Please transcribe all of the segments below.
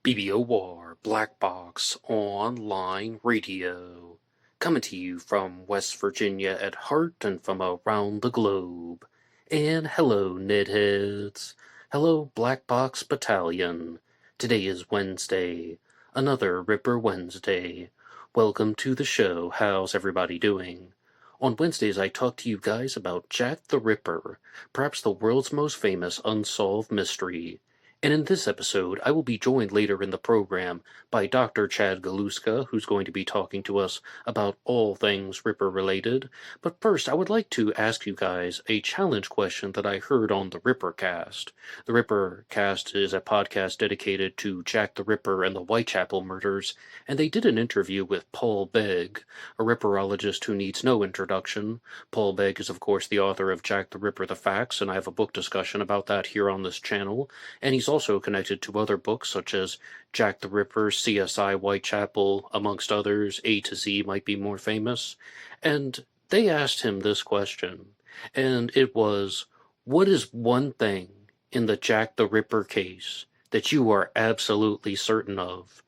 BBOR Black Box Online Radio, coming to you from West Virginia at heart and from around the globe. And hello, Nedheads. Hello, Black Box Battalion. Today is Wednesday, another Ripper Wednesday. Welcome to the show. How's everybody doing? On Wednesdays, I talk to you guys about Jack the Ripper, perhaps the world's most famous unsolved mystery. And in this episode, I will be joined later in the program by Dr. Chad Galuska, who's going to be talking to us about all things Ripper-related. But first, I would like to ask you guys a challenge question that I heard on the Rippercast. The Rippercast is a podcast dedicated to Jack the Ripper and the Whitechapel murders, and they did an interview with Paul Begg, a Ripperologist who needs no introduction. Paul Begg is, of course, the author of Jack the Ripper, The Facts, and I have a book discussion about that here on this channel. And he's also connected to other books such as Jack the Ripper, CSI Whitechapel, amongst others. A to Z might be more famous. And they asked him this question, and it was, what is one thing in the Jack the Ripper case that you are absolutely certain of?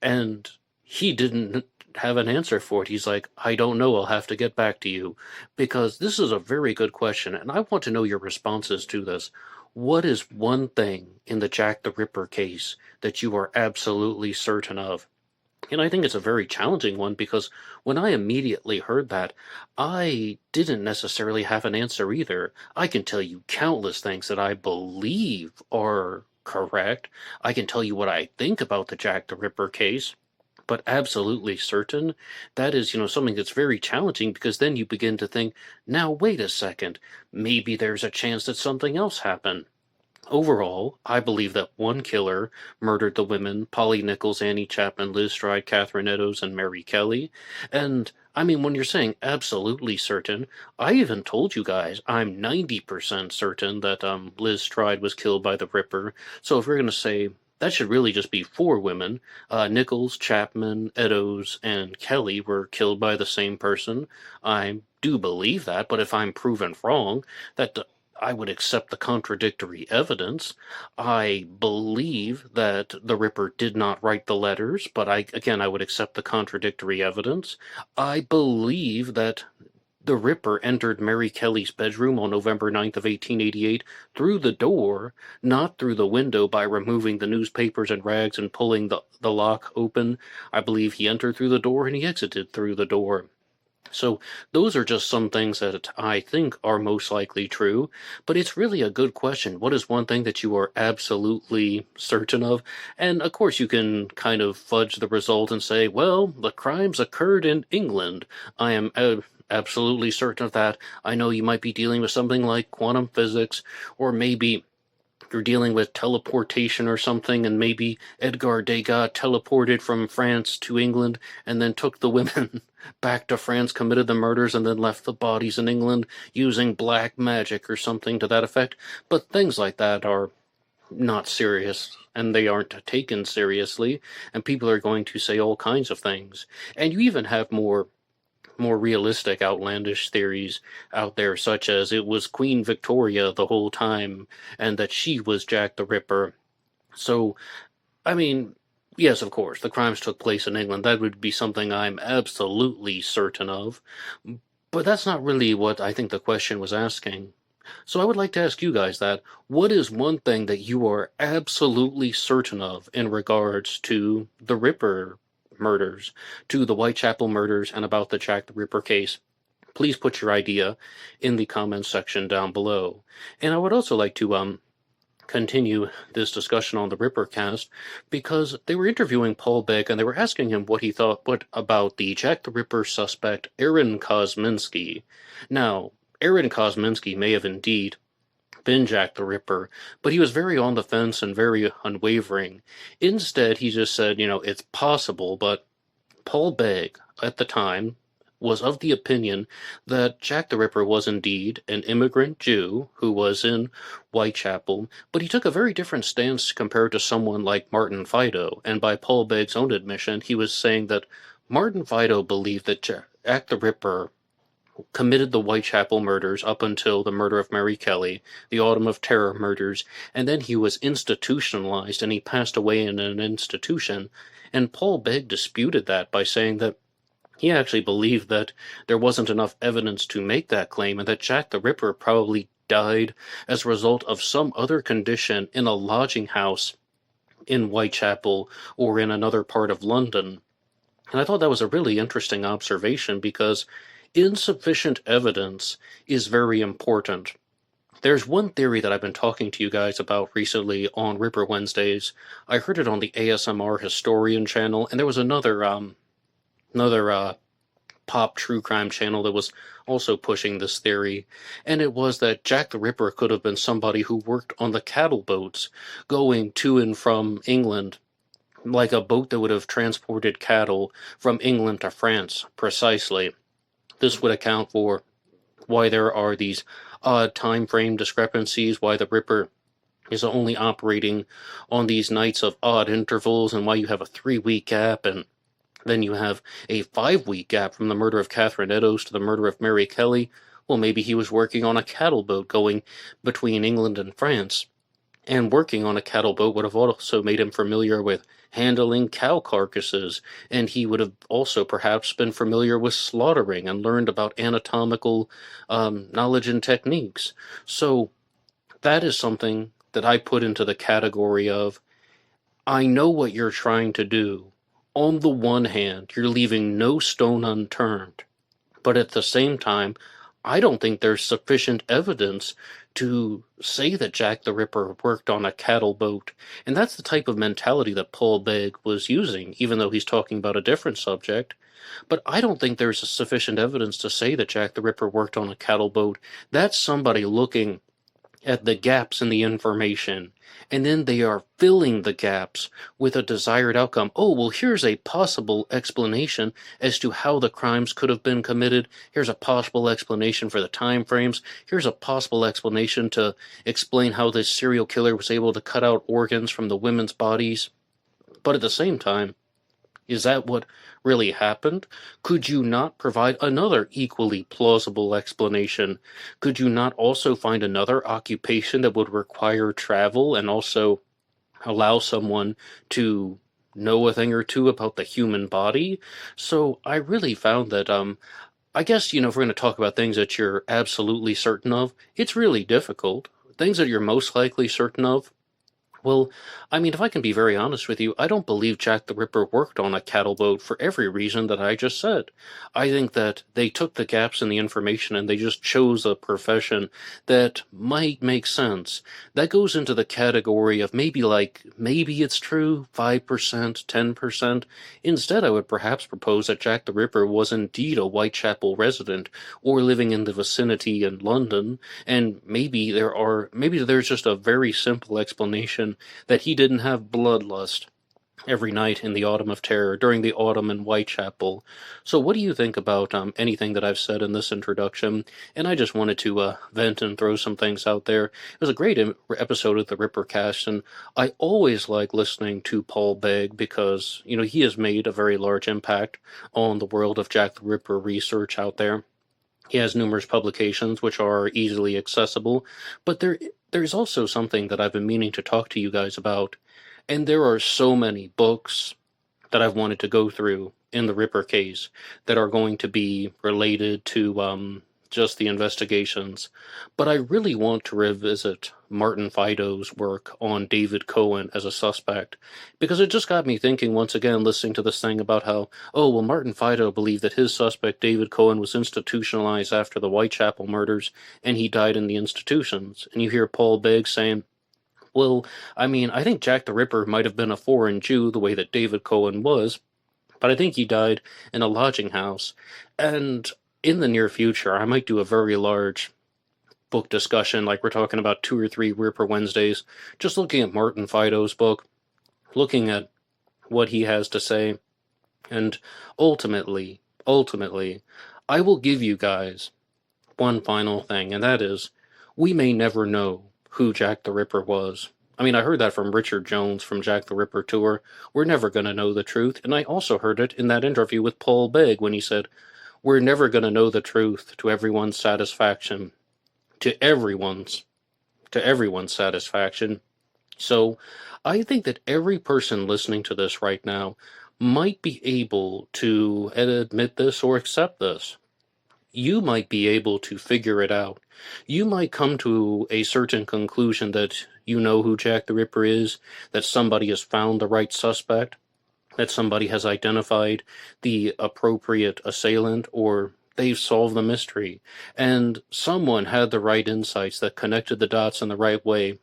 And he didn't have an answer for it. He's like, I don't know, I'll have to get back to you. Because this is a very good question, and I want to know your responses to this. What is one thing in the Jack the Ripper case that you are absolutely certain of? And I think it's a very challenging one because when I immediately heard that, I didn't necessarily have an answer either. I can tell you countless things that I believe are correct. I can tell you what I think about the Jack the Ripper case. But absolutely certain, that is, something that's very challenging because then you begin to think, now wait a second, maybe there's a chance that something else happened. Overall, I believe that one killer murdered the women, Polly Nichols, Annie Chapman, Liz Stride, Catherine Eddowes, and Mary Kelly. And, when you're saying absolutely certain, I even told you guys I'm 90% certain that Liz Stride was killed by the Ripper. So if we're going to say that should really just be 4 women. Nichols, Chapman, Eddowes, and Kelly were killed by the same person. I do believe that, but if I'm proven wrong, that I would accept the contradictory evidence. I believe that the Ripper did not write the letters, but I would accept the contradictory evidence. I believe that the Ripper entered Mary Kelly's bedroom on November 9th of 1888 through the door, not through the window by removing the newspapers and rags and pulling the lock open. I believe he entered through the door and he exited through the door. So those are just some things that I think are most likely true, but it's really a good question. What is one thing that you are absolutely certain of? And of course you can kind of fudge the result and say, well, the crimes occurred in England. I am absolutely certain of that. I know you might be dealing with something like quantum physics, or maybe you're dealing with teleportation or something, and maybe Edgar Degas teleported from France to England and then took the women back to France, committed the murders, and then left the bodies in England using black magic or something to that effect. But things like that are not serious, and they aren't taken seriously, and people are going to say all kinds of things. And you even have more realistic, outlandish theories out there, such as it was Queen Victoria the whole time, and that she was Jack the Ripper. So, yes, of course, the crimes took place in England. That would be something I'm absolutely certain of. But that's not really what I think the question was asking. So I would like to ask you guys that. What is one thing that you are absolutely certain of in regards to the Ripper murders, to the Whitechapel murders, and about the Jack the Ripper case? Please put your idea in the comments section down below. And I would also like to continue this discussion on the Rippercast because they were interviewing Paul Begg and they were asking him what he thought about the Jack the Ripper suspect Aaron Kosminski. Now, Aaron Kosminski may have indeed been Jack the Ripper, but he was very on the fence and very unwavering. Instead, he just said, it's possible, but Paul Begg, at the time, was of the opinion that Jack the Ripper was indeed an immigrant Jew who was in Whitechapel, but he took a very different stance compared to someone like Martin Fido, and by Paul Begg's own admission, he was saying that Martin Fido believed that Jack the Ripper committed the Whitechapel murders up until the murder of Mary Kelly, the Autumn of Terror murders, and then he was institutionalized and he passed away in an institution. And Paul Begg disputed that by saying that he actually believed that there wasn't enough evidence to make that claim and that Jack the Ripper probably died as a result of some other condition in a lodging house in Whitechapel or in another part of London. And I thought that was a really interesting observation because insufficient evidence is very important. There's one theory that I've been talking to you guys about recently on Ripper Wednesdays. I heard it on the ASMR Historian channel, and there was another pop true crime channel that was also pushing this theory, and it was that Jack the Ripper could have been somebody who worked on the cattle boats going to and from England, like a boat that would have transported cattle from England to France, precisely. This would account for why there are these odd time frame discrepancies, why the Ripper is only operating on these nights of odd intervals, and why you have a 3-week gap, and then you have a 5-week gap from the murder of Catherine Eddowes to the murder of Mary Kelly. Well, maybe he was working on a cattle boat going between England and France. And working on a cattle boat would have also made him familiar with handling cow carcasses, and he would have also perhaps been familiar with slaughtering and learned about anatomical knowledge and techniques. So that is something that I put into the category of, I know what you're trying to do. On the one hand, you're leaving no stone unturned, but at the same time, I don't think there's sufficient evidence to say that Jack the Ripper worked on a cattle boat. And that's the type of mentality that Paul Begg was using, even though he's talking about a different subject. But I don't think there's sufficient evidence to say that Jack the Ripper worked on a cattle boat. That's somebody looking at the gaps in the information, and then they are filling the gaps with a desired outcome. Oh, well, here's a possible explanation as to how the crimes could have been committed. Here's a possible explanation for the time frames. Here's a possible explanation to explain how this serial killer was able to cut out organs from the women's bodies. But at the same time, is that what really happened? Could you not provide another equally plausible explanation? Could you not also find another occupation that would require travel and also allow someone to know a thing or two about the human body? So I really found that, I guess, if we're going to talk about things that you're absolutely certain of, it's really difficult. Things that you're most likely certain of, well, I mean, if I can be very honest with you, I don't believe Jack the Ripper worked on a cattle boat for every reason that I just said. I think that they took the gaps in the information and they just chose a profession that might make sense. That goes into the category of maybe it's true, 5%, 10%. Instead, I would perhaps propose that Jack the Ripper was indeed a Whitechapel resident or living in the vicinity in London, and maybe there's just a very simple explanation that he didn't have bloodlust every night in the Autumn of Terror, during the autumn in Whitechapel. So what do you think about anything that I've said in this introduction? And I just wanted to vent and throw some things out there. It was a great episode of the Rippercast, and I always like listening to Paul Begg because, he has made a very large impact on the world of Jack the Ripper research out there. He has numerous publications which are easily accessible, but there's also something that I've been meaning to talk to you guys about, and there are so many books that I've wanted to go through in the Ripper case that are going to be related to just the investigations, but I really want to revisit Martin Fido's work on David Cohen as a suspect, because it just got me thinking once again, listening to this thing about how, Martin Fido believed that his suspect, David Cohen, was institutionalized after the Whitechapel murders, and he died in the institutions. And you hear Paul Begg saying, well, I mean, I think Jack the Ripper might have been a foreign Jew the way that David Cohen was, but I think he died in a lodging house. And in the near future, I might do a very large book discussion, like we're talking about 2 or 3 Ripper Wednesdays, just looking at Martin Fido's book, looking at what he has to say, and ultimately, I will give you guys one final thing, and that is, we may never know who Jack the Ripper was. I mean, I heard that from Richard Jones from Jack the Ripper Tour. We're never going to know the truth, and I also heard it in that interview with Paul Begg when he said, we're never going to know the truth to everyone's satisfaction, to everyone's satisfaction. So I think that every person listening to this right now might be able to admit this or accept this. You might be able to figure it out. You might come to a certain conclusion that you know who Jack the Ripper is, that somebody has found the right suspect, that somebody has identified the appropriate assailant, or they've solved the mystery, and someone had the right insights that connected the dots in the right way.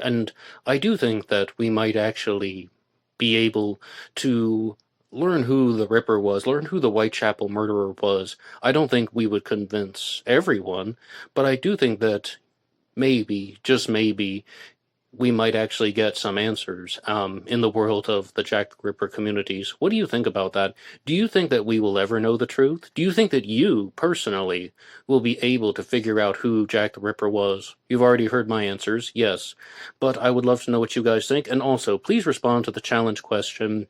And I do think that we might actually be able to learn who the Ripper was, learn who the Whitechapel murderer was. I don't think we would convince everyone, but I do think that maybe, just maybe, we might actually get some answers in the world of the Jack the Ripper communities. What do you think about that? Do you think that we will ever know the truth? Do you think that you, personally, will be able to figure out who Jack the Ripper was? You've already heard my answers, yes. But I would love to know what you guys think, and also, please respond to the challenge question.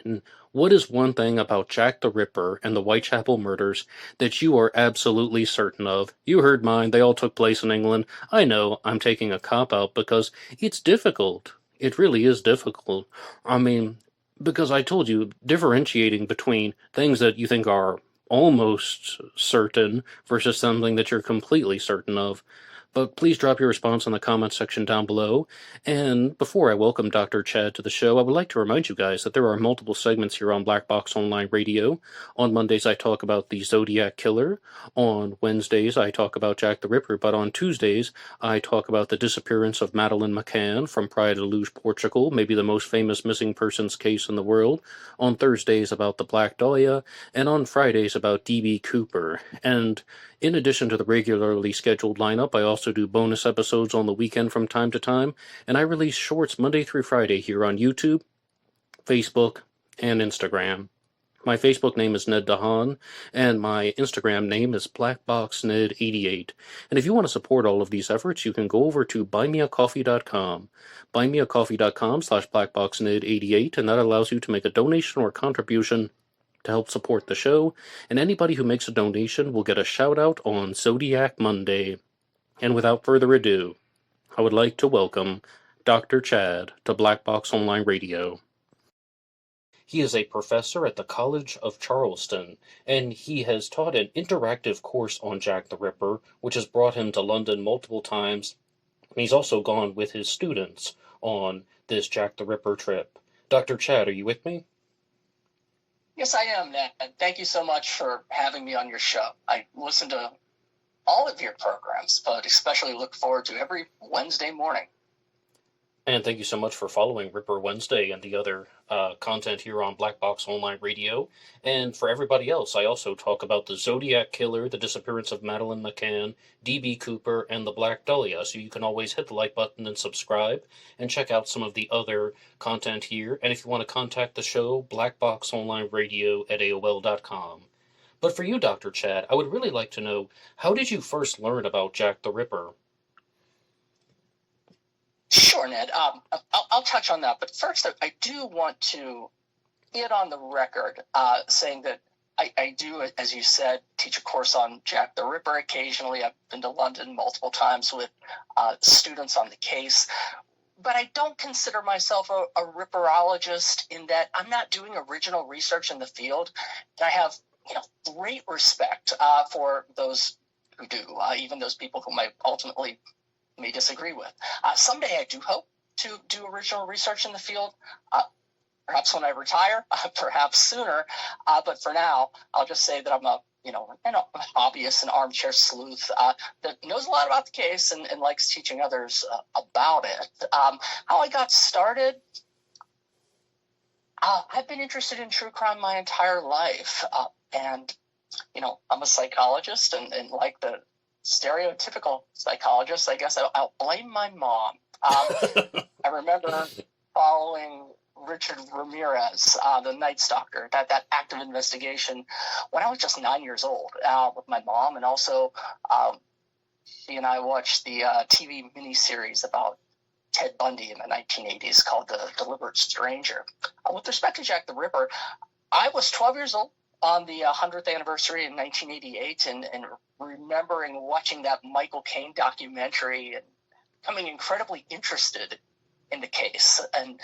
And what is one thing about Jack the Ripper and the Whitechapel murders that you are absolutely certain of? You heard mine, they all took place in England. I know I'm taking a cop-out because it's difficult. It really is difficult. I mean, because I told you, differentiating between things that you think are almost certain versus something that you're completely certain of. But please drop your response in the comments section down below. And before I welcome Dr. Chad to the show, I would like to remind you guys that there are multiple segments here on Black Box Online Radio. On Mondays, I talk about the Zodiac Killer. On Wednesdays, I talk about Jack the Ripper. But on Tuesdays, I talk about the disappearance of Madeleine McCann from Praia de Luz, Portugal, maybe the most famous missing persons case in the world. On Thursdays, about the Black Dahlia. And on Fridays, about D.B. Cooper. And in addition to the regularly scheduled lineup, I also do bonus episodes on the weekend from time to time, and I release shorts Monday through Friday here on YouTube, Facebook, and Instagram. My Facebook name is Ned DeHaan, and my Instagram name is blackboxonlineradio. And if you want to support all of these efforts, you can go over to buymeacoffee.com. Buymeacoffee.com/blackboxonlineradio, and that allows you to make a donation or contribution to help support the show, and anybody who makes a donation will get a shout-out on Zodiac Monday. And without further ado, I would like to welcome Dr. Chad to Black Box Online Radio. He is a professor at the College of Charleston, and he has taught an interactive course on Jack the Ripper, which has brought him to London multiple times. He's also gone with his students on this Jack the Ripper trip. Dr. Chad, are you with me? Yes, I am, Ned. Thank you so much for having me on your show. I listen to all of your programs, but especially look forward to every Wednesday morning. And thank you so much for following Ripper Wednesday and the other content here on Black Box Online Radio. And for everybody else, I also talk about the Zodiac Killer, the disappearance of Madeleine McCann, D.B. Cooper, and the Black Dahlia. So you can always hit the like button and subscribe and check out some of the other content here. And if you want to contact the show, blackboxonlineradio@aol.com. But for you, Dr. Chad, I would really like to know, how did you first learn about Jack the Ripper? Sure, Ned. I'll touch on that. But first, I do want to get on the record saying that I do, as you said, teach a course on Jack the Ripper occasionally. I've been to London multiple times with students on the case. But I don't consider myself a ripperologist in that I'm not doing original research in the field. And I have great respect for those who do, even those people who might ultimately may disagree with. Someday I do hope to do original research in the field, perhaps when I retire, perhaps sooner. But for now, I'll just say that I'm a hobbyist and armchair sleuth that knows a lot about the case and likes teaching others about it. How I got started, I've been interested in true crime my entire life. And I'm a psychologist and like the stereotypical psychologist, I guess I'll blame my mom. I remember following Richard Ramirez, the Night Stalker, that active investigation when I was just 9 years old with my mom. And also she and I watched the TV miniseries about Ted Bundy in the 1980s called The Deliberate Stranger. With respect to Jack the Ripper, I was 12 years old on the 100th anniversary in 1988 and remembering watching that Michael Caine documentary and becoming incredibly interested in the case. And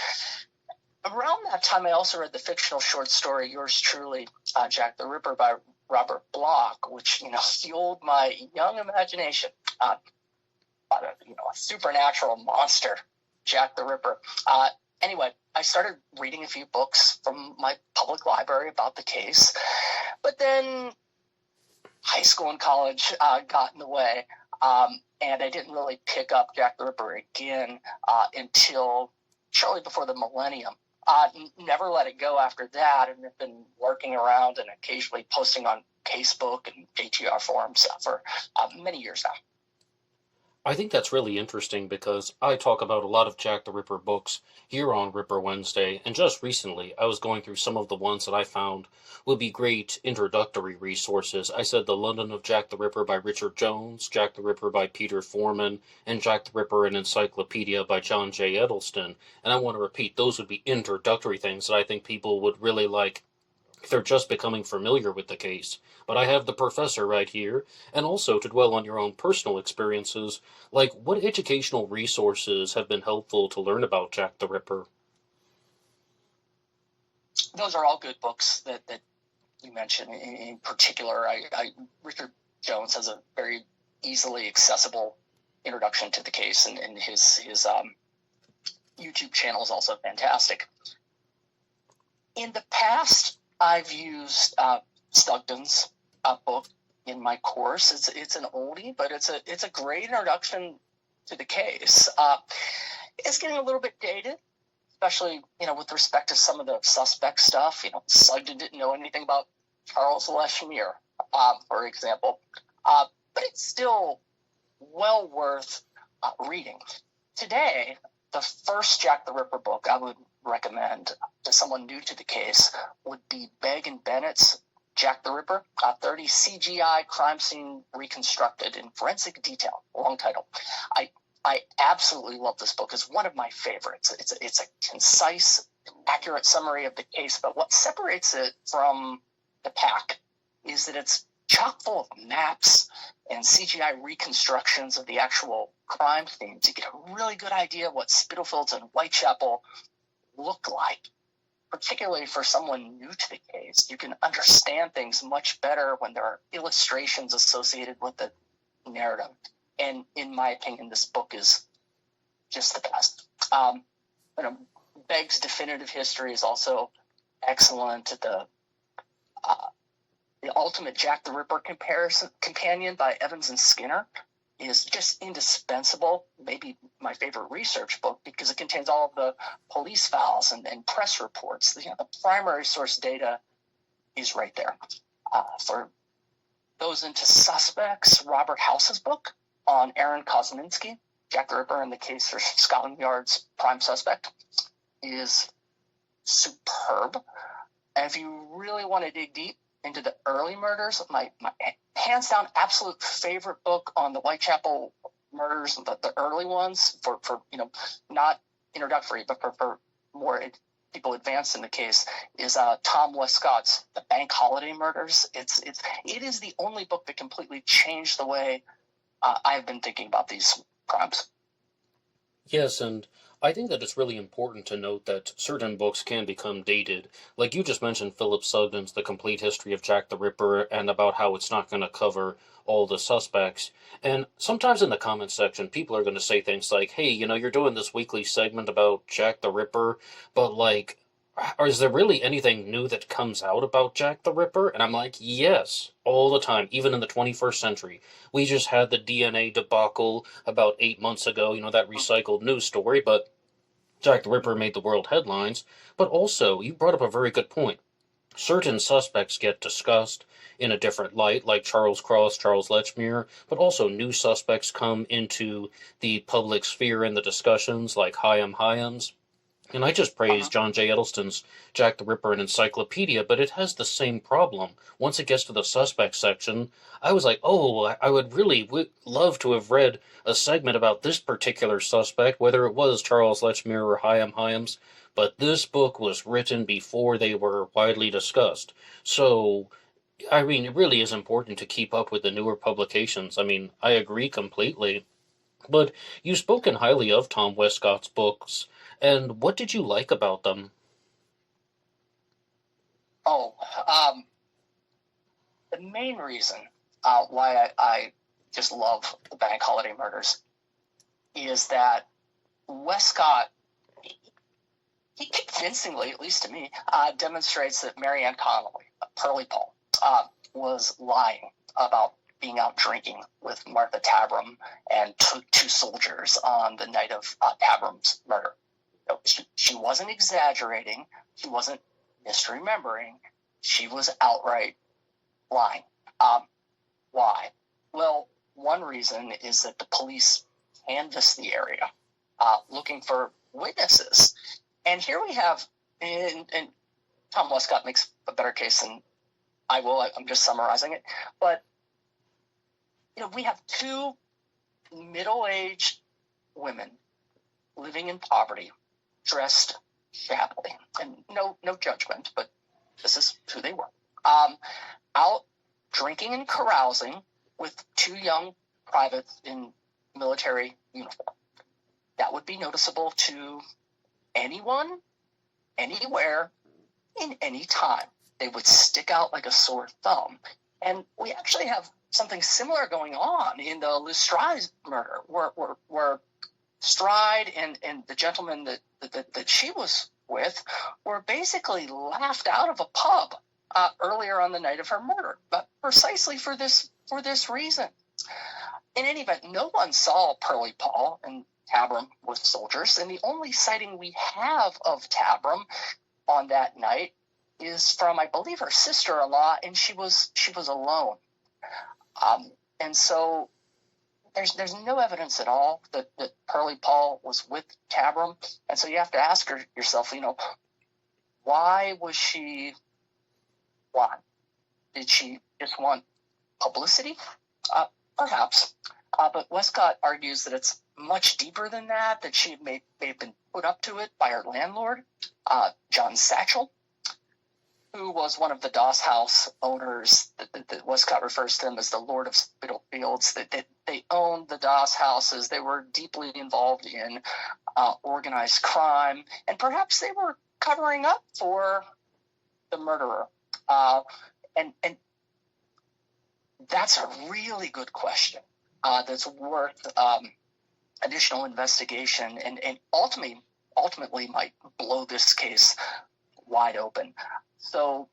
around that time, I also read the fictional short story, yours truly, Jack the Ripper by Robert Bloch, which, fueled my young imagination about a supernatural monster, Jack the Ripper. Anyway, I started reading a few books from my public library about the case, but then high school and college got in the way, and I didn't really pick up Jack the Ripper again until shortly before the millennium. Never let it go after that, and have been lurking around and occasionally posting on Facebook and JTR forums for many years now. I think that's really interesting because I talk about a lot of Jack the Ripper books here on Ripper Wednesday, and just recently I was going through some of the ones that I found would be great introductory resources. I said The London of Jack the Ripper by Richard Jones, Jack the Ripper by Peter Foreman, and Jack the Ripper an Encyclopedia by John J. Edelston. And I want to repeat, those would be introductory things that I think people would really like if they're just becoming familiar with the case. But I have the professor right here, and also to dwell on your own personal experiences, like what educational resources have been helpful to learn about Jack the Ripper? Those are all good books that you mentioned. In particular, Richard Jones has a very easily accessible introduction to the case, and his YouTube channel is also fantastic. In the past, I've used Stugden's book in my course. It's an oldie, but it's a great introduction to the case. It's getting a little bit dated, especially with respect to some of the suspect stuff. Sugden didn't know anything about Charles Lechmere, for example, but it's still well worth reading. Today, the first Jack the Ripper book I would recommend to someone new to the case would be Begg and Bennett's Jack the Ripper, 30 CGI crime scene reconstructed in forensic detail. Long title. I absolutely love this book. It's one of my favorites. It's a concise, accurate summary of the case, but what separates it from the pack is that it's chock full of maps and CGI reconstructions of the actual crime scene to get a really good idea of what Spitalfields and Whitechapel look like. Particularly for someone new to the case, you can understand things much better when there are illustrations associated with the narrative. And in my opinion, this book is just the best. Begg's definitive history is also excellent. The Ultimate Jack the Ripper companion by Evans and Skinner is just indispensable, maybe my favorite research book, because it contains all of the police files and press reports. The primary source data is right there. For those into suspects, Robert House's book on Aaron Kosminski, Jack the Ripper and the Case for Scotland Yard's Prime Suspect, is superb. And if you really want to dig deep into the early murders, my hands down absolute favorite book on the Whitechapel murders, the early ones, for not introductory, but for more people advanced in the case, is Tom Westcott's The Bank Holiday Murders. It is the only book that completely changed the way I've been thinking about these crimes. Yes, and I think that it's really important to note that certain books can become dated. Like you just mentioned Philip Sugden's The Complete History of Jack the Ripper, and about how it's not going to cover all the suspects. And sometimes in the comments section, people are going to say things like, hey, you're doing this weekly segment about Jack the Ripper, but is there really anything new that comes out about Jack the Ripper? And I'm like, yes, all the time, even in the 21st century. We just had the DNA debacle about 8 months ago, that recycled news story, but Jack the Ripper made the world headlines. But also, you brought up a very good point. Certain suspects get discussed in a different light, like Charles Cross, Charles Lechmere, but also new suspects come into the public sphere in the discussions, like Hyams. And I just praised John J. Edelston's Jack the Ripper an Encyclopedia, but it has the same problem. Once it gets to the suspect section, I was like, I would really love to have read a segment about this particular suspect, whether it was Charles Lechmere or Hyams. but this book was written before they were widely discussed. So, I mean, it really is important to keep up with the newer publications. I mean, I agree completely. But you've spoken highly of Tom Westcott's books, and what did you like about them? Oh, the main reason why I just love the Bank Holiday Murders is that Westcott, he convincingly, at least to me, demonstrates that Marianne Connolly, Pearlie Paul, was lying about being out drinking with Martha Tabram and two soldiers on the night of Tabram's murder. No, she wasn't exaggerating. She wasn't misremembering. She was outright lying. Why? Well, one reason is that the police canvassed the area looking for witnesses. And here we have, and Tom Westcott makes a better case than I will. I'm just summarizing it. But, we have two middle-aged women living in poverty, dressed shabbily. And no judgment, but this is who they were. Out drinking and carousing with two young privates in military uniform. That would be noticeable to anyone, anywhere, in any time. They would stick out like a sore thumb. And we actually have something similar going on in the Lestrade murder, where Stride and the gentleman that she was with were basically laughed out of a pub earlier on the night of her murder, but precisely for this reason. In any event, no one saw Pearlie Paul and Tabram with soldiers, and the only sighting we have of Tabram on that night is from, I believe, her sister-in-law, and she was alone. And so there's no evidence at all that Pearlie Paul was with Tabram, and so you have to ask yourself, why was she? Why did she just want publicity? Perhaps, but Westcott argues that it's much deeper than that. That she may have been put up to it by her landlord, John Satchel, who was one of the Doss House owners. That Westcott refers to him as the Lord of Spitalfields. That they owned the Doss houses. They were deeply involved in organized crime, and perhaps they were covering up for the murderer. And that's a really good question that's worth additional investigation and ultimately might blow this case wide open. So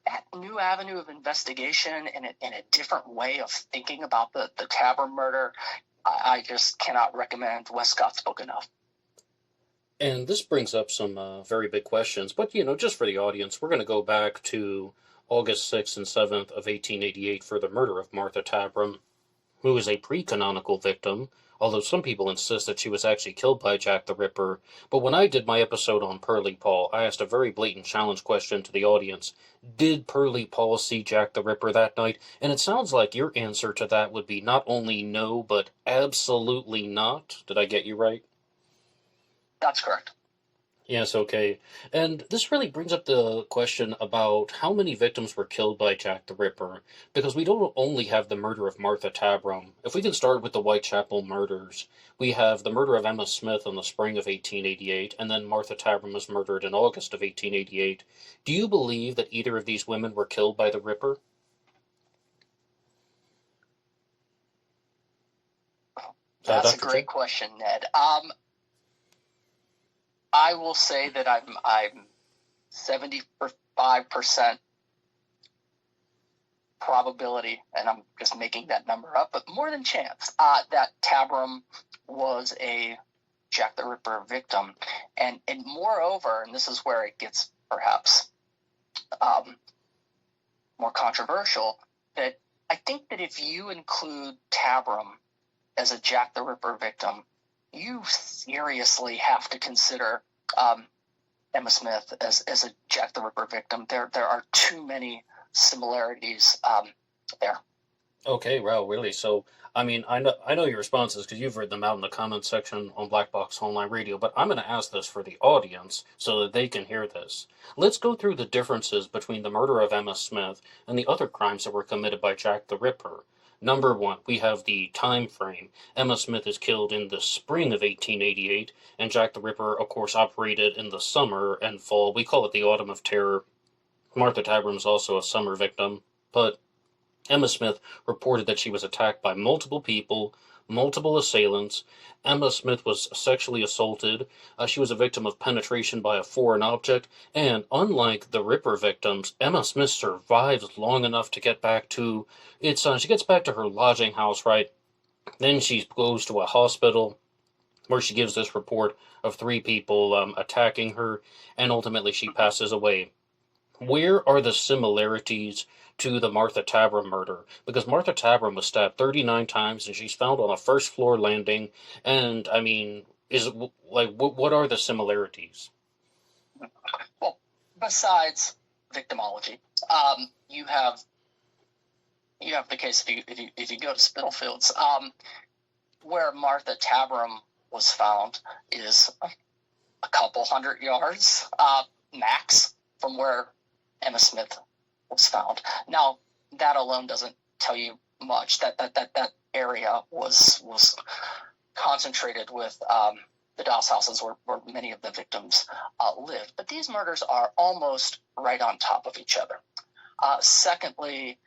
that new avenue of investigation and a different way of thinking about the Tabram murder, I just cannot recommend Westcott's book enough. And this brings up some very big questions, but just for the audience, we're going to go back to August 6th and 7th of 1888 for the murder of Martha Tabram, who is a pre-canonical victim, although some people insist that she was actually killed by Jack the Ripper. But when I did my episode on Pearlie Paul, I asked a very blatant challenge question to the audience. Did Pearlie Paul see Jack the Ripper that night? And it sounds like your answer to that would be not only no, but absolutely not. Did I get you right? That's correct. Yes, okay. And this really brings up the question about how many victims were killed by Jack the Ripper, because we don't only have the murder of Martha Tabram. If we can start with the Whitechapel murders, we have the murder of Emma Smith in the spring of 1888, and then Martha Tabram was murdered in August of 1888. Do you believe that either of these women were killed by the Ripper? That's a great question, Ned. I will say that I'm 75% probability, and I'm just making that number up, but more than chance, that Tabram was a Jack the Ripper victim. And moreover, and this is where it gets perhaps more controversial, that I think that if you include Tabram as a Jack the Ripper victim, you seriously have to consider Emma Smith as a Jack the Ripper victim. There are too many similarities there. Okay, well, really. So, I know your responses because you've read them out in the comments section on Black Box Online Radio, but I'm going to ask this for the audience so that they can hear this. Let's go through the differences between the murder of Emma Smith and the other crimes that were committed by Jack the Ripper. Number one, we have the time frame. Emma Smith is killed in the spring of 1888, and Jack the Ripper, of course, operated in the summer and fall. We call it the Autumn of Terror. Martha Tabram is also a summer victim, but Emma Smith reported that she was attacked by multiple people, multiple assailants. Emma Smith was sexually assaulted. She was a victim of penetration by a foreign object. And unlike the Ripper victims, Emma Smith survives long enough to get back to she gets back to her lodging house, right? Then she goes to a hospital where she gives this report of three people attacking her, and ultimately she passes away. Where are the similarities to the Martha Tabram murder? Because Martha Tabram was stabbed 39 times and she's found on a first floor landing. And I mean, is it like what are the similarities? Well, besides victimology, you have the case if you go to Spitalfields, where Martha Tabram was found is a couple hundred yards max from where Emma Smith was found. Now, that alone doesn't tell you much. That area was concentrated with the doss houses where many of the victims lived. But these murders are almost right on top of each other. Secondly,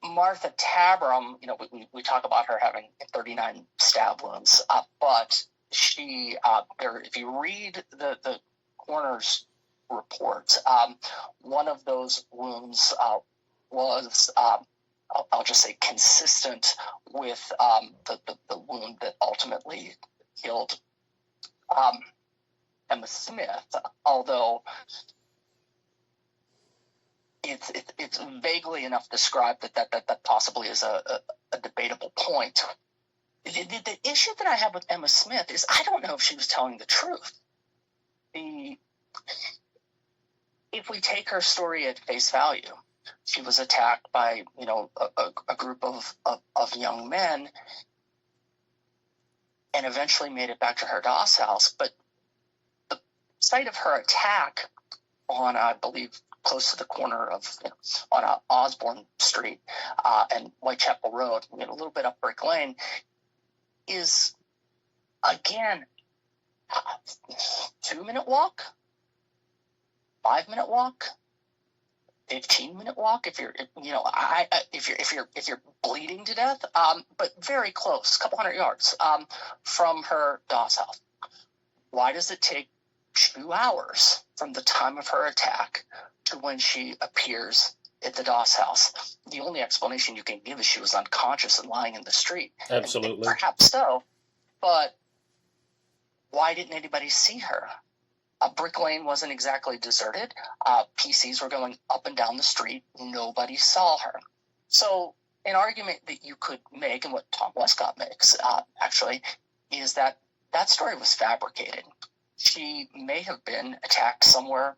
Martha Tabram, we talk about her having 39 stab wounds, but she, if you read the coroner's report, one of those wounds was, I'll just say, consistent with the wound that ultimately killed Emma Smith, although it's vaguely enough described that possibly is a debatable point. The issue that I have with Emma Smith is I don't know if she was telling the truth. If we take her story at face value, she was attacked by a group of young men and eventually made it back to her doss house. But the site of her attack on, I believe, close to the corner of on Osborne Street and Whitechapel Road, a little bit up Brick Lane, is again 2-minute walk, 5-minute walk, 15-minute walk if you're if you're bleeding to death, but very close, a couple hundred yards from her doss house. Why does it take 2 hours from the time of her attack to when she appears at the doss house? The only explanation you can give is she was unconscious and lying in the street. Absolutely. And perhaps so, but why didn't anybody see her? Brick Lane wasn't exactly deserted. PCs were going up and down the street. Nobody saw her. So an argument that you could make, and what Tom Westcott makes, actually, is that story was fabricated. She may have been attacked somewhere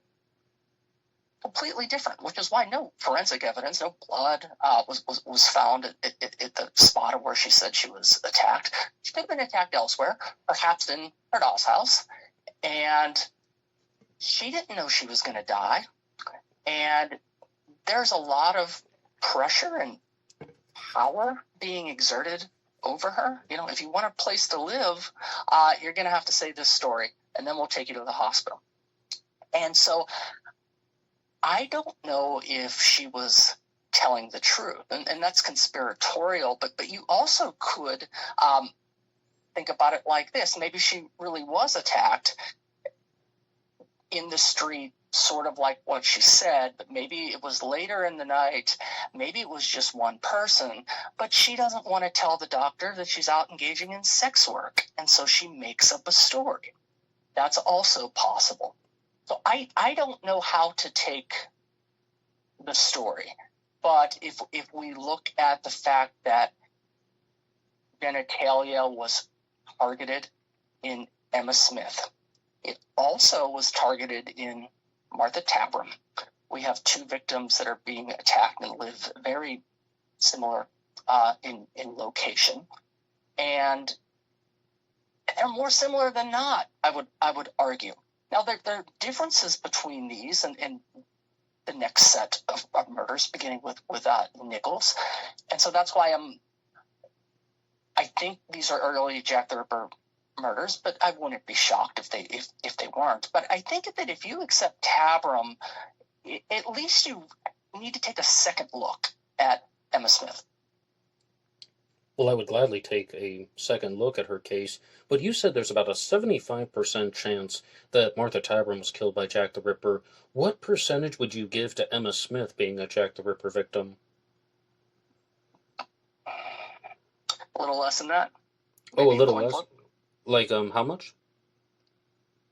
completely different, which is why no forensic evidence, no blood was found at the spot where she said she was attacked. She could have been attacked elsewhere, perhaps in her doll's house, and she didn't know she was going to die. And there's a lot of pressure and power being exerted over her. If you want a place to live, you're going to have to say this story, and then we'll take you to the hospital. And so I don't know if she was telling the truth, and that's conspiratorial, but you also could think about it like this. Maybe she really was attacked in the street, sort of like what she said, but maybe it was later in the night, maybe it was just one person, but she doesn't want to tell the doctor that she's out engaging in sex work, and so she makes up a story. That's also possible. So I don't know how to take the story, but if we look at the fact that genitalia was targeted in Emma Smith, it also was targeted in Martha Tabram. We have two victims that are being attacked and live very similar in location, and they're more similar than not. I would argue. Now there are differences between these and the next set of murders, beginning with Nichols, and so that's why I think these are early Jack the Ripper murders, but I wouldn't be shocked if they weren't. But I think that if you accept Tabram, at least you need to take a second look at Emma Smith. Well, I would gladly take a second look at her case, but you said there's about a 75% chance that Martha Tabram was killed by Jack the Ripper. What percentage would you give to Emma Smith being a Jack the Ripper victim? A little less than that. Maybe a little less? Flip. Like, how much?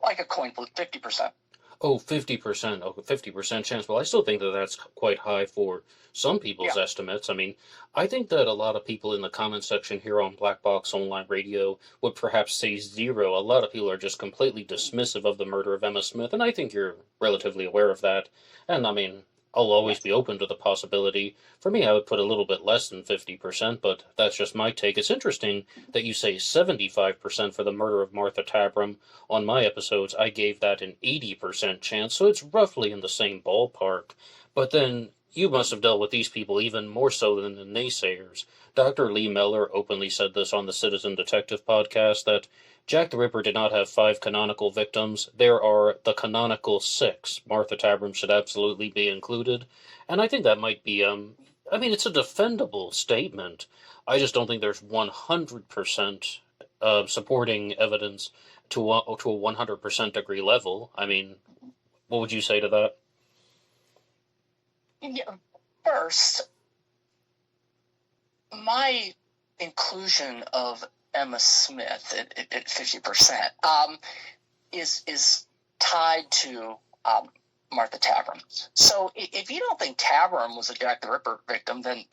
Like a coin flip, 50%. Oh, 50%. Oh, 50% chance. Well, I still think that that's quite high for some people's estimates. I mean, I think that a lot of people in the comment section here on Black Box Online Radio would perhaps say 0. A lot of people are just completely dismissive of the murder of Emma Smith, and I think you're relatively aware of that. And, I mean, I'll always be open to the possibility. For me, I would put a little bit less than 50%, but that's just my take. It's interesting that you say 75% for the murder of Martha Tabram. On my episodes, I gave that an 80% chance, so it's roughly in the same ballpark. But then you must have dealt with these people even more so than the naysayers. Dr. Lee Meller openly said this on the Citizen Detective podcast, that Jack the Ripper did not have 5 canonical victims. There are the canonical 6. Martha Tabram should absolutely be included. And I think that might be, I mean, it's a defendable statement. I just don't think there's 100% supporting evidence to a 100% degree level. I mean, what would you say to that? Yeah, first, my inclusion of Emma Smith at 50% is tied to Martha Tabram. So if you don't think Tabram was a Jack the Ripper victim, then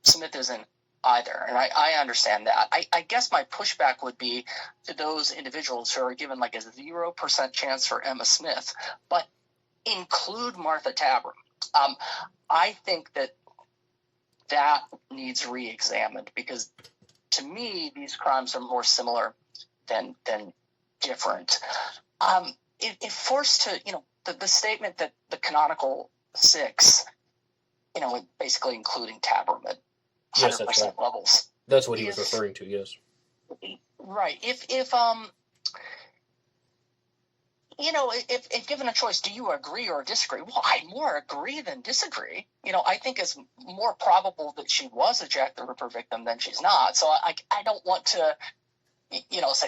Smith isn't either. And I understand that. I guess my pushback would be to those individuals who are given like a 0% chance for Emma Smith, but include Martha Tabram. I think that needs re-examined, because to me, these crimes are more similar than different. If forced to, the statement that the canonical 6, basically including Tabram at 100% levels. That's what he was referring to, yes. Right. If given a choice, do you agree or disagree? Well, I more agree than disagree. I think it's more probable that she was a Jack the Ripper victim than she's not. So I don't want to,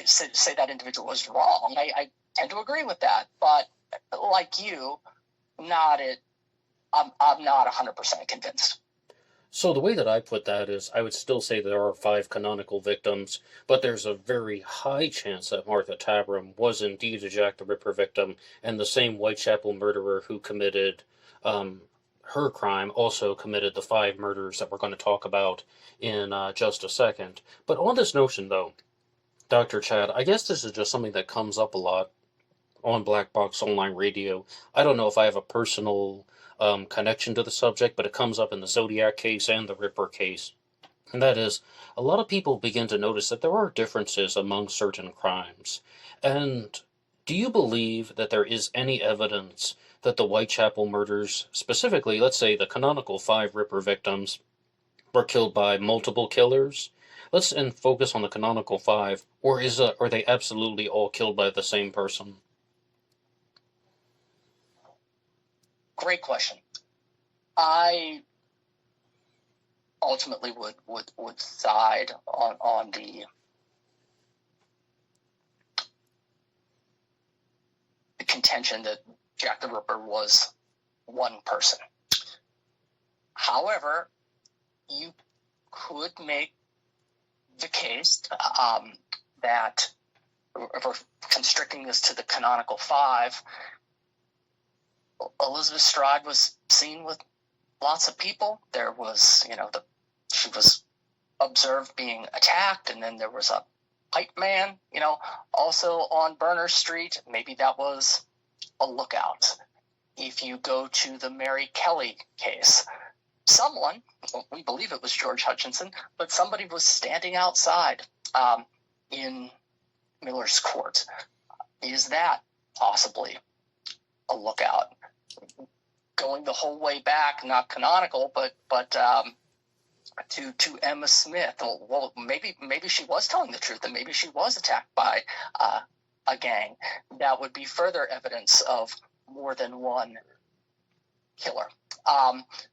say that individual was wrong. I tend to agree with that. But like you, I'm not 100% convinced. So the way that I put that is, I would still say there are 5 canonical victims, but there's a very high chance that Martha Tabram was indeed a Jack the Ripper victim, and the same Whitechapel murderer who committed her crime also committed the 5 murders that we're going to talk about in just a second. But on this notion, though, Dr. Chad, I guess this is just something that comes up a lot on Black Box Online Radio. I don't know if I have a personal connection to the subject, but it comes up in the Zodiac case and the Ripper case. And that is, a lot of people begin to notice that there are differences among certain crimes. And do you believe that there is any evidence that the Whitechapel murders, specifically, let's say the canonical 5 Ripper victims, were killed by multiple killers? Let's focus on the canonical 5, or are they absolutely all killed by the same person? Great question. I ultimately would side on the contention that Jack the Ripper was one person. However, you could make the case that, if we're constricting this to the canonical 5, Elizabeth Stride was seen with lots of people. There was, she was observed being attacked, and then there was a pipe man, also on Burner Street. Maybe that was a lookout. If you go to the Mary Kelly case, someone, well, we believe it was George Hutchinson, but somebody was standing outside in Miller's court. Is that possibly a lookout? Going the whole way back, not canonical, but to Emma Smith. Well, maybe she was telling the truth, and maybe she was attacked by a gang. That would be further evidence of more than one killer.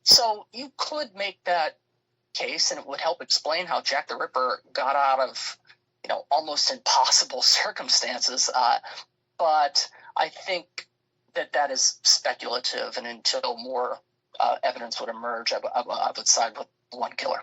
So you could make that case, and it would help explain how Jack the Ripper got out of, almost impossible circumstances. But I think that is speculative, and until more evidence would emerge, I would side with one killer.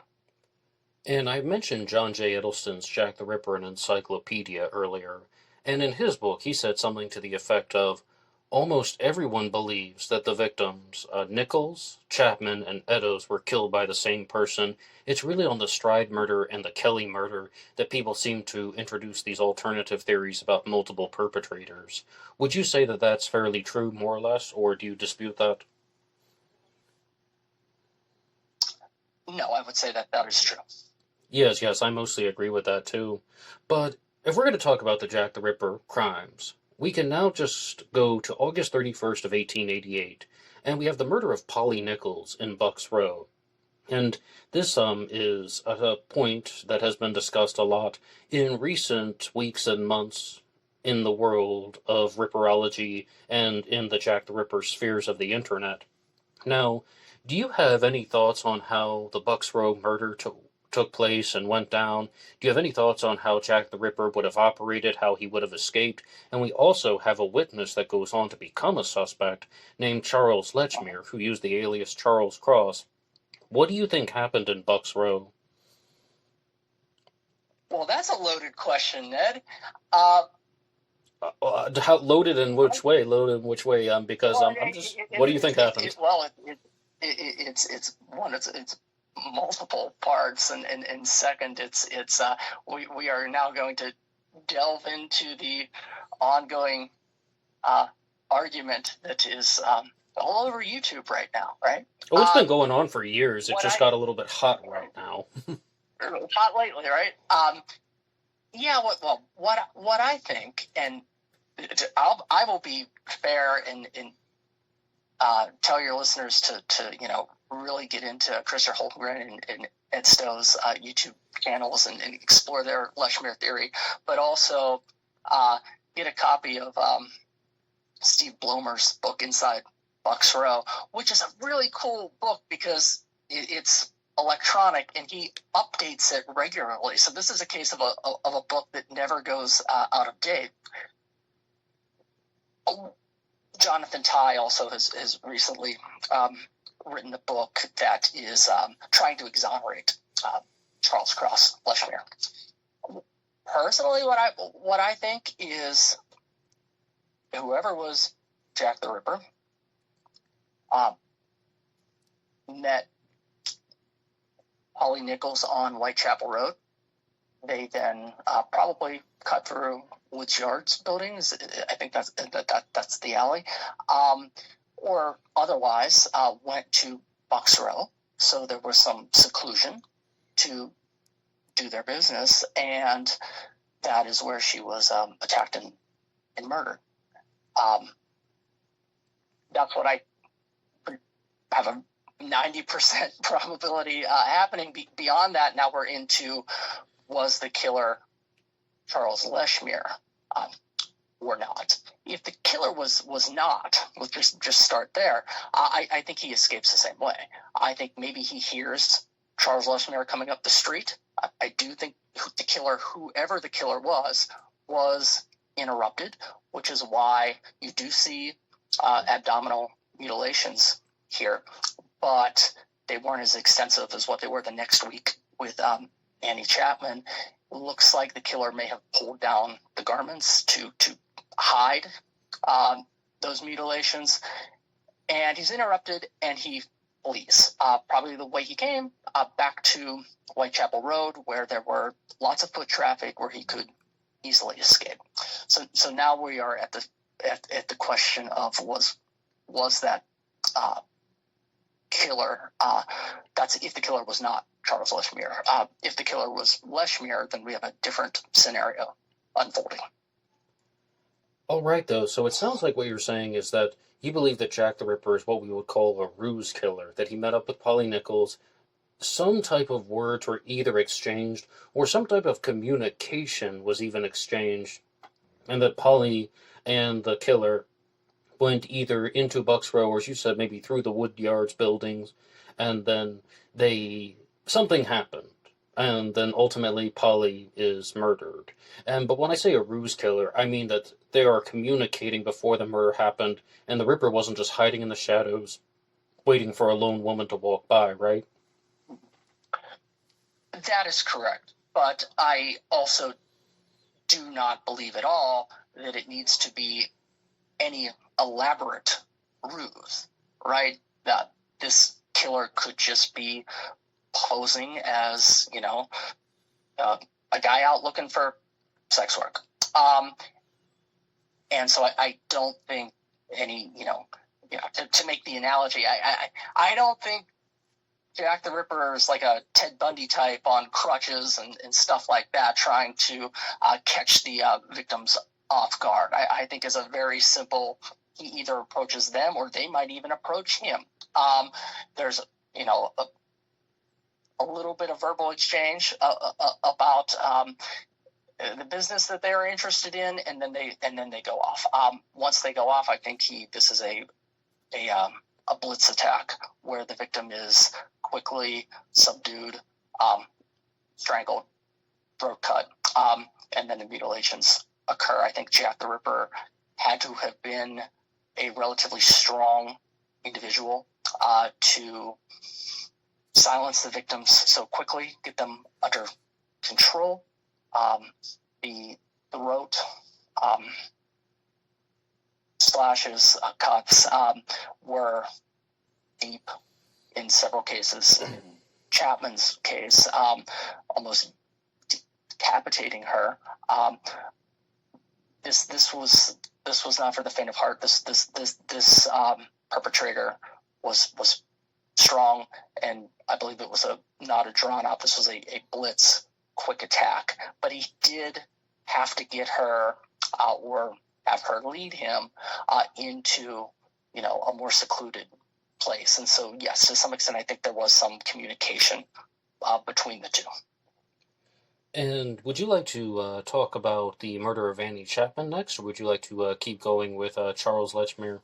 And I mentioned John J. Edelston's Jack the Ripper and Encyclopedia earlier, and in his book he said something to the effect of, almost everyone believes that the victims, Nichols, Chapman, and Eddowes, were killed by the same person. It's really on the Stride murder and the Kelly murder that people seem to introduce these alternative theories about multiple perpetrators. Would you say that that's fairly true, more or less, or do you dispute that? No, I would say that is true. Yes, I mostly agree with that too. But if we're going to talk about the Jack the Ripper crimes, we can now just go to August 31st of 1888, and we have the murder of Polly Nichols in Bucks Row. And this is a point that has been discussed a lot in recent weeks and months in the world of Ripperology and in the Jack the Ripper spheres of the internet. Now, do you have any thoughts on how the Bucks Row murder took place and went down? Do you have any thoughts on how Jack the Ripper would have operated, how he would have escaped? And we also have a witness that goes on to become a suspect named Charles Lechmere, who used the alias Charles Cross. What do you think happened in Bucks Row? Well, that's a loaded question, Ned. How loaded in which way? Loaded in which way? Because I'm just. What do you think happened? It's multiple parts, and second, we are now going to delve into the ongoing argument that is all over YouTube right now, right? Oh, it's been going on for years. It just got a little bit hot right now. Hot lately, right? Yeah. What I think, and I will be fair and tell your listeners to really get into Christopher Holmgren and Ed Stowe's YouTube channels and explore their Lechmere theory, but also get a copy of Steve Blomer's book Inside Bucks Row, which is a really cool book because it's electronic and he updates it regularly. So this is a case of a book that never goes out of date. Jonathan Tye also has recently written a book that is trying to exonerate Charles Cross Lechmere. Personally, what I think is whoever was Jack the Ripper met Polly Nichols on Whitechapel Road. They then probably cut through Woods Yards buildings. I think that's the alley, or otherwise went to Bucks Row. So there was some seclusion to do their business, and that is where she was attacked and murdered. That's what I have a 90% probability happening. Beyond that, now we're into, was the killer Charles Lechmere or not? If the killer was not, let's just start there. I think he escapes the same way. I think maybe he hears Charles Lechmere coming up the street. I do think the killer, whoever the killer was interrupted, which is why you do see abdominal mutilations here, but they weren't as extensive as what they were the next week with Annie Chapman. Looks like the killer may have pulled down the garments to hide those mutilations, and he's interrupted and he flees. Probably the way he came, back to Whitechapel Road, where there were lots of foot traffic, where he could easily escape. So now we are at the question of was that killer. That's if the killer was not Charles Lechmere. If the killer was Lechmere, then we have a different scenario unfolding. All right, though. So it sounds like what you're saying is that you believe that Jack the Ripper is what we would call a ruse killer, that he met up with Polly Nichols, some type of words were either exchanged, or some type of communication was even exchanged, and that Polly and the killer went either into Bucks Row, or as you said, maybe through the Wood Yards buildings, and then something happened. And then ultimately Polly is murdered. But when I say a ruse killer, I mean that they are communicating before the murder happened, and the Ripper wasn't just hiding in the shadows, waiting for a lone woman to walk by, right? That is correct. But I also do not believe at all that it needs to be any elaborate ruse, right? That this killer could just be posing as, a guy out looking for sex work. And so I don't think to make the analogy, I don't think Jack the Ripper is like a Ted Bundy type on crutches and stuff like that, trying to catch the victims off guard. I think is a very simple, he either approaches them or they might even approach him. There's, a little bit of verbal exchange about the business that they're interested in, and then they go off. Once they go off, I think this is a blitz attack where the victim is quickly subdued, strangled, throat cut, and then the mutilations occur. I think Jack the Ripper had to have been a relatively strong individual to silence the victims so quickly, get them under control. The throat slashes, cuts were deep in several cases. In Chapman's case, almost decapitating her. This was not for the faint of heart. This perpetrator was strong, and I believe it was not a drawn out. This was a blitz, quick attack. But he did have to get her, or have her lead him into a more secluded place. And so, yes, to some extent, I think there was some communication between the two. And would you like to talk about the murder of Annie Chapman next, or would you like to keep going with Charles Lechmere?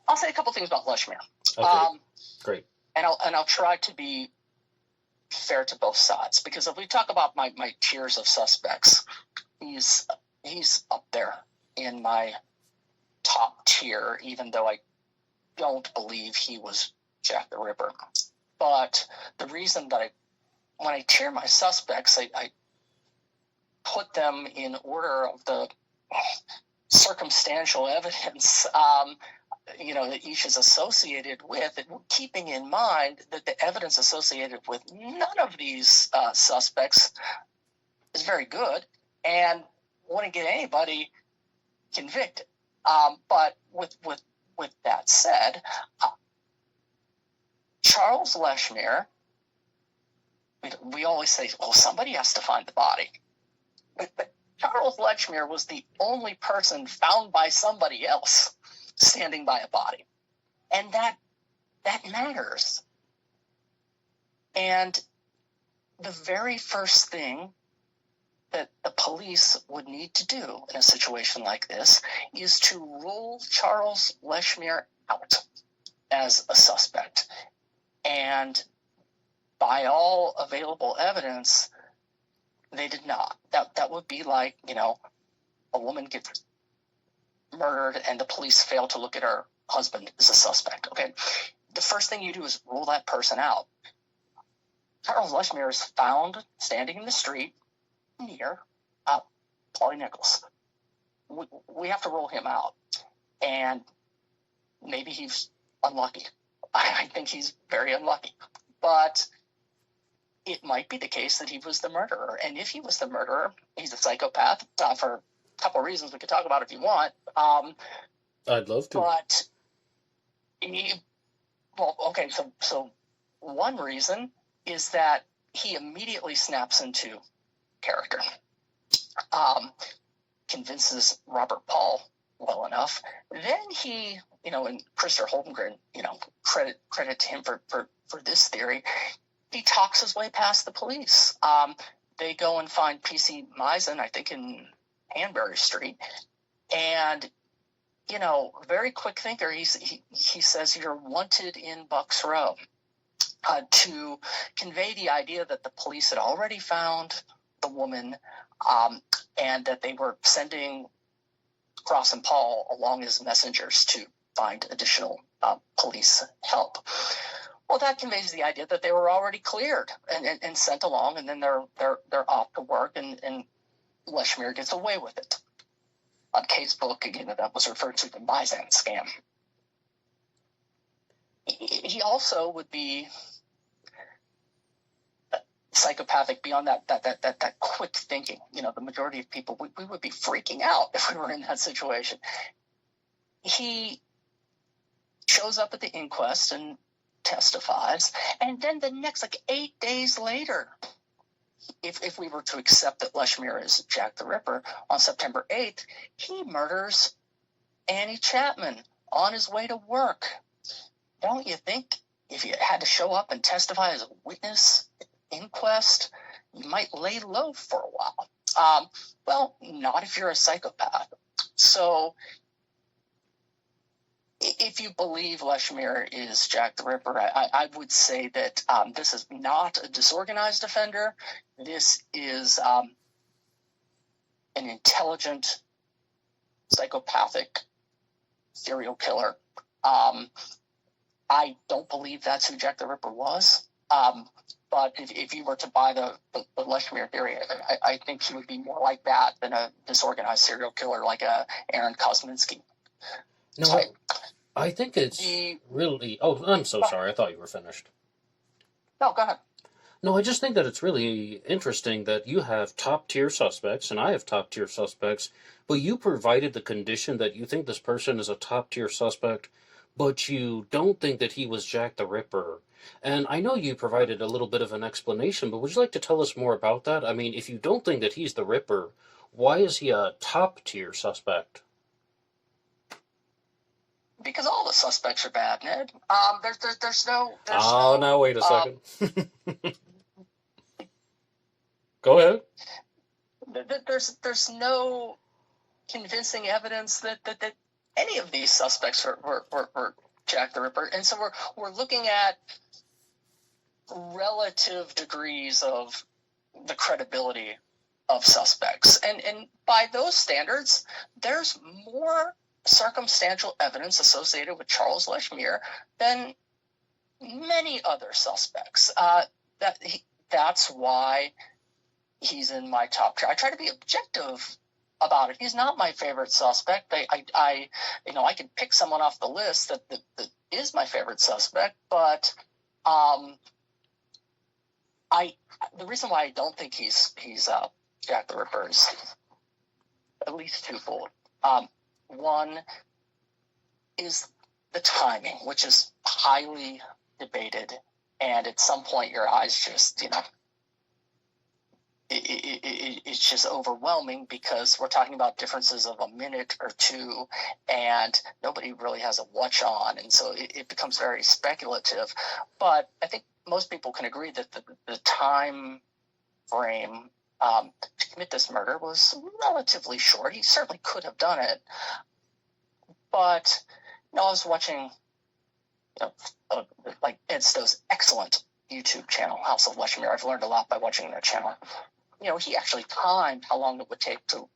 I'll say a couple things about Lechmere. Okay, great. And I'll try to be fair to both sides, because if we talk about my tiers of suspects, he's up there in my top tier, even though I don't believe he was Jack the Ripper. But the reason that when I tier my suspects, I put them in order of the circumstantial evidence that each is associated with, and keeping in mind that the evidence associated with none of these suspects is very good and wouldn't get anybody convicted. But with that said, Charles Lechmere, we always say, well, somebody has to find the body. But Charles Lechmere was the only person found by somebody else standing by a body. And that matters. And the very first thing that the police would need to do in a situation like this is to rule Charles Lechmere out as a suspect. And by all available evidence, they did not. That would be like, a woman gets murdered and the police fail to look at her husband as a suspect. Okay, the first thing you do is rule that person out. Charles Lechmere is found standing in the street near Polly Nichols. We have to rule him out, and maybe he's unlucky. I think he's very unlucky, but it might be the case that he was the murderer. And if he was the murderer, he's a psychopath for a couple of reasons we could talk about if you want. I'd love to. But Well, okay, so one reason is that he immediately snaps into character, convinces Robert Paul well enough. Then he, and Christopher Holmgren, credit to him for this theory. He talks his way past the police. They go and find P.C. Misen, I think in Hanbury Street, and very quick thinker. He says you're wanted in Bucks Row, to convey the idea that the police had already found the woman, and that they were sending Cross and Paul along as messengers to find additional police help. Well, that conveys the idea that they were already cleared and sent along, and then they're off to work, and Lechmere gets away with it. On Kate's book, again, that was referred to the Misen scam. He also would be psychopathic beyond that quick thinking. The majority of people, we would be freaking out if we were in that situation. He shows up at the inquest and testifies, and then the next 8 days later, if we were to accept that Lechmere is Jack the Ripper, on September 8th, he murders Annie Chapman on his way to work. Don't you think if you had to show up and testify as a witness at the inquest, you might lay low for a while? Well, not if you're a psychopath. So if you believe Lechmere is Jack the Ripper, I would say that this is not a disorganized offender. This is an intelligent, psychopathic serial killer. I don't believe that's who Jack the Ripper was. But if you were to buy the Lechmere theory, I think he would be more like that than a disorganized serial killer like Aaron Kosminski. No, I think it's really... Oh, I'm so sorry. I thought you were finished. No, go ahead. No, I just think that it's really interesting that you have top-tier suspects, and I have top-tier suspects, but you provided the condition that you think this person is a top-tier suspect, but you don't think that he was Jack the Ripper. And I know you provided a little bit of an explanation, but would you like to tell us more about that? I mean, if you don't think that he's the Ripper, why is he a top-tier suspect? Because all the suspects are bad, Ned. There's no... Now wait a second. Go ahead. There's no convincing evidence that any of these suspects were Jack the Ripper, and so we're looking at relative degrees of the credibility of suspects, and by those standards, there's more circumstantial evidence associated with Charles Lechmere than many other suspects. That's why he's in my top tier. I try to be objective about it. He's not my favorite suspect. I can pick someone off the list that is my favorite suspect, but the reason why I don't think he's Jack the Ripper is at least twofold. One is the timing, which is highly debated, and at some point your eyes just, it's just overwhelming because we're talking about differences of a minute or two, and nobody really has a watch on, and so it becomes very speculative. But I think most people can agree that the time frame to commit this murder was relatively short. He certainly could have done it, but I was watching like Ed Stowe's excellent YouTube channel, House of Lechmere. I've learned a lot by watching that channel. He actually timed how long it would take to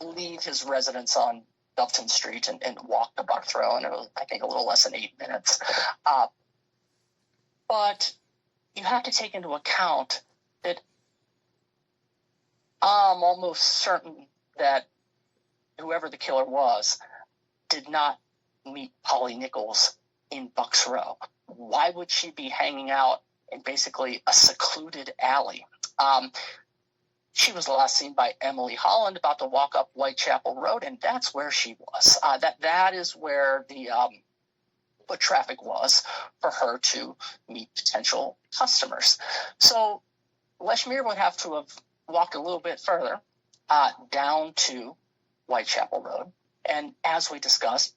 leave his residence on Dufton Street and walk to Bucks Row, and it was, I think, a little less than 8 minutes. But you have to take into account that I'm almost certain that whoever the killer was did not meet Polly Nichols in Bucks Row. Why would she be hanging out in basically a secluded alley? She was last seen by Emily Holland about to walk up Whitechapel Road, and that's where she was. That is where the foot traffic was for her to meet potential customers. So Lechmere would have to have walked a little bit further down to Whitechapel Road, and as we discussed,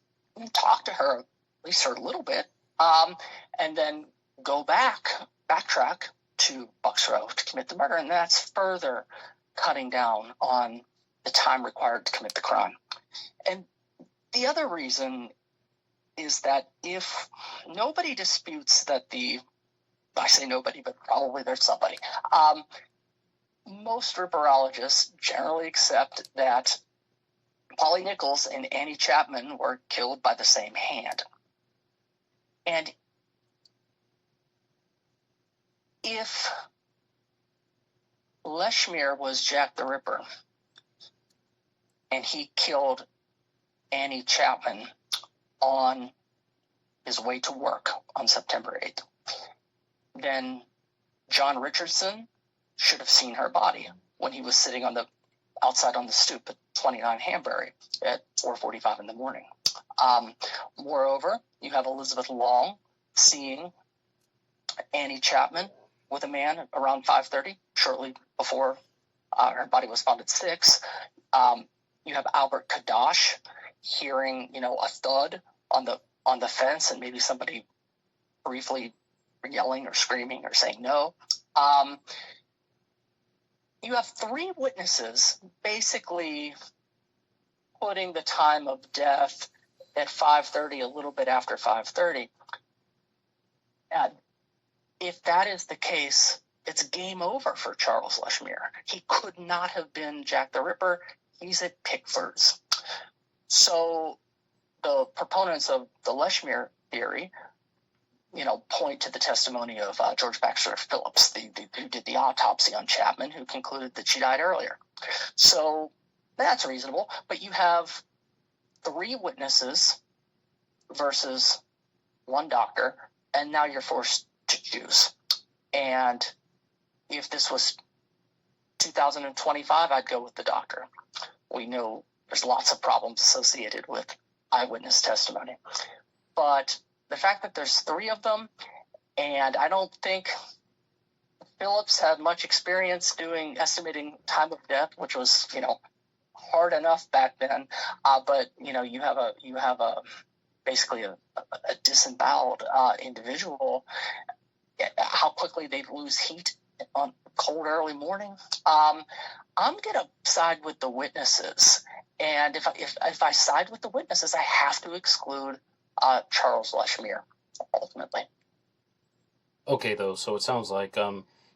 talk to her, at least her a little bit, and then backtrack to Bucks Row to commit the murder, and that's further cutting down on the time required to commit the crime. And the other reason is that if nobody disputes that I say nobody, but probably there's somebody, most ripperologists generally accept that Polly Nichols and Annie Chapman were killed by the same hand. And if Lechmere was Jack the Ripper and he killed Annie Chapman on his way to work on September 8th, then John Richardson should have seen her body when he was sitting outside on the stoop at 29 Hanbury at 4:45 in the morning. Moreover, you have Elizabeth Long seeing Annie Chapman with a man around 5:30, shortly before her body was found at 6. You have Albert Kadash hearing, a thud on the fence and maybe somebody briefly yelling or screaming or saying no. You have 3 witnesses basically putting the time of death at 5:30, a little bit after 5:30. If that is the case, it's game over for Charles Lechmere. He could not have been Jack the Ripper. He's at Pickford's. So the proponents of the Lechmere theory, point to the testimony of George Baxter Phillips, who did the autopsy on Chapman, who concluded that she died earlier. So that's reasonable. But you have 3 witnesses versus 1 doctor, and now you're forced to choose. And if this was 2025, I'd go with the doctor. We know there's lots of problems associated with eyewitness testimony. But the fact that there's 3 of them, and I don't think Phillips had much experience estimating time of death, which was, hard enough back then. But you have basically a disemboweled individual. How quickly they lose heat on cold early morning. I'm gonna side with the witnesses, and if I side with the witnesses, I have to exclude Charles Lechmere ultimately. Okay, though, so it sounds like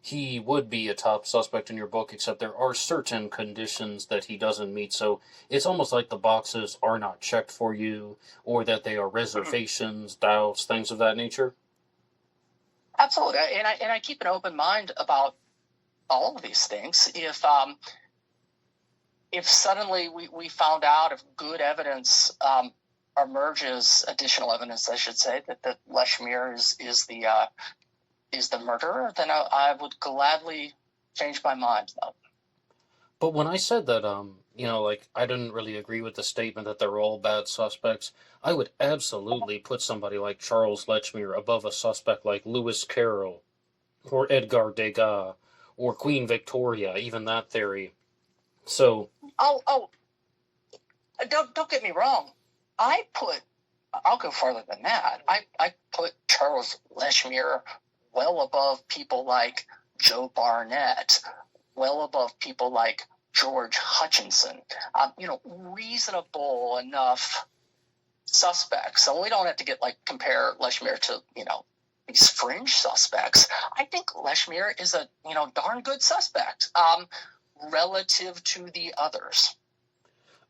he would be a top suspect in your book, except there are certain conditions that he doesn't meet. So it's almost like the boxes are not checked for you, or that they are reservations, doubts, things of that nature. Absolutely, and I keep an open mind about all of these things. If suddenly we found out, if good evidence emerges, additional evidence, I should say, that Lechmere is the murderer, then I would gladly change my mind. But when I said that, I didn't really agree with the statement that they're all bad suspects, I would absolutely put somebody like Charles Lechmere above a suspect like Lewis Carroll, or Edgar Degas, or Queen Victoria, even that theory. So... Don't get me wrong. I'll go farther than that. I put Charles Lechmere well above people like Joe Barnett, well above people like George Hutchinson, reasonable enough suspects. So we don't have to compare Lechmere to, these fringe suspects. I think Lechmere is a, darn good suspect, relative to the others.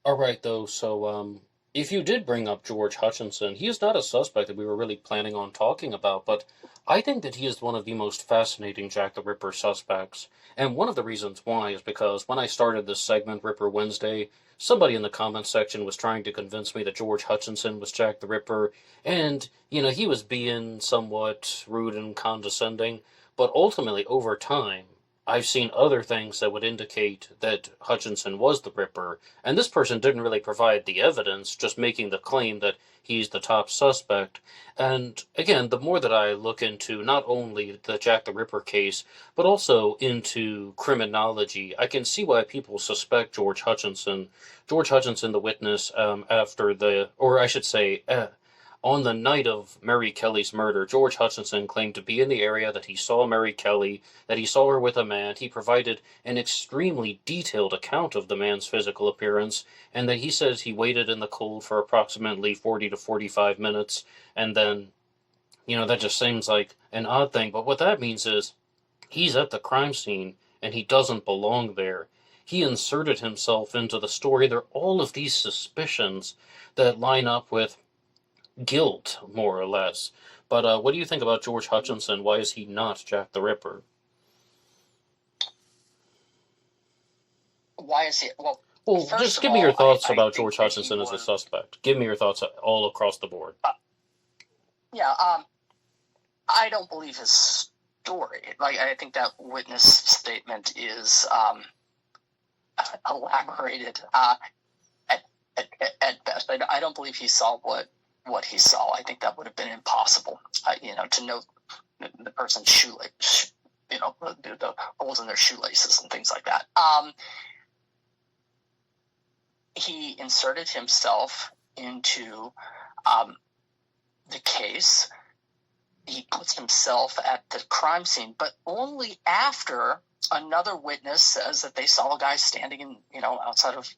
All right, though, so, if you did bring up George Hutchinson, he is not a suspect that we were really planning on talking about, but I think that he is one of the most fascinating Jack the Ripper suspects. And one of the reasons why is because when I started this segment, Ripper Wednesday, somebody in the comments section was trying to convince me that George Hutchinson was Jack the Ripper, and, he was being somewhat rude and condescending, but ultimately, over time, I've seen other things that would indicate that Hutchinson was the Ripper, and this person didn't really provide the evidence, just making the claim that he's the top suspect. And again, the more that I look into not only the Jack the Ripper case, but also into criminology, I can see why people suspect George Hutchinson. George Hutchinson, the witness, after the, or I should say, on the night of Mary Kelly's murder, George Hutchinson claimed to be in the area, that he saw Mary Kelly, that he saw her with a man. He provided an extremely detailed account of the man's physical appearance, and that he says he waited in the cold for approximately 40 to 45 minutes, and then, that just seems like an odd thing. But what that means is he's at the crime scene, and he doesn't belong there. He inserted himself into the story. There are all of these suspicions that line up with guilt, more or less. But what do you think about George Hutchinson? Why is he not Jack the Ripper? Why is he? Well, just give me your thoughts about George Hutchinson as a suspect. Give me your thoughts all across the board. I don't believe his story. I think that witness statement is elaborated at best. I don't believe he saw what he saw. I think that would have been impossible. To know the person's shoelace, the holes in their shoelaces and things like that. He inserted himself into the case. He puts himself at the crime scene, but only after another witness says that they saw a guy standing in, outside of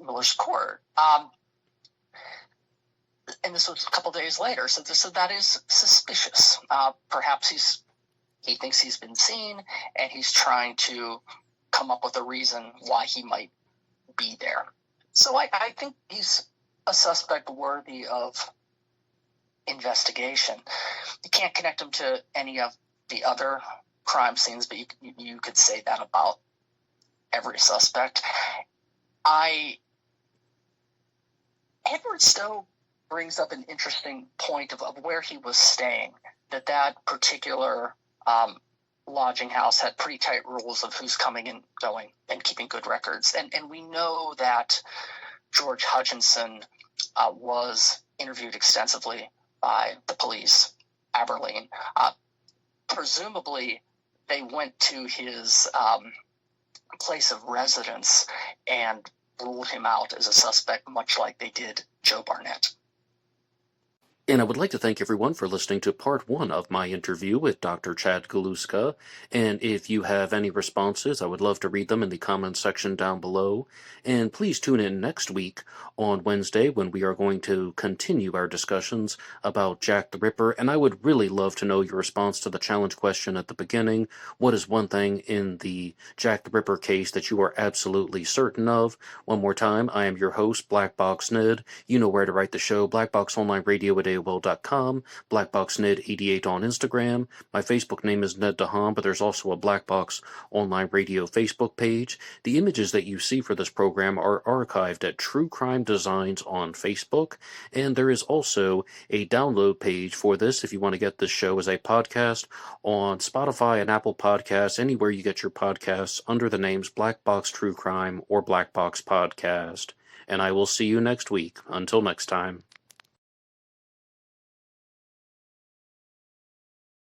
Miller's court. And this was a couple days later, so that is suspicious. Perhaps he thinks he's been seen, and he's trying to come up with a reason why he might be there. So I think he's a suspect worthy of investigation. You can't connect him to any of the other crime scenes, but you could say that about every suspect. Edward Stowe brings up an interesting point of where he was staying, that particular lodging house had pretty tight rules of who's coming and going and keeping good records. And we know that George Hutchinson was interviewed extensively by the police, Aberlin. Presumably, they went to his place of residence and ruled him out as a suspect, much like they did Joe Barnett. And I would like to thank everyone for listening to part 1 of my interview with Dr. Chad Galuska. And if you have any responses, I would love to read them in the comments section down below. And please tune in next week on Wednesday when we are going to continue our discussions about Jack the Ripper. And I would really love to know your response to the challenge question at the beginning. What is one thing in the Jack the Ripper case that you are absolutely certain of? One more time, I am your host, Black Box Ned. You know where to write the show, blackboxonlineradio at AOL.com, blackboxned88 on Instagram. My Facebook name is Ned DeHaan, but there's also a Black Box Online Radio Facebook page. The images that you see for this program are archived at True Crime Designs on Facebook, and there is also a download page for this if you want to get this show as a podcast on Spotify and Apple Podcasts, anywhere you get your podcasts, under the names Black Box True Crime or Black Box Podcast. And I will see you next week. Until next time.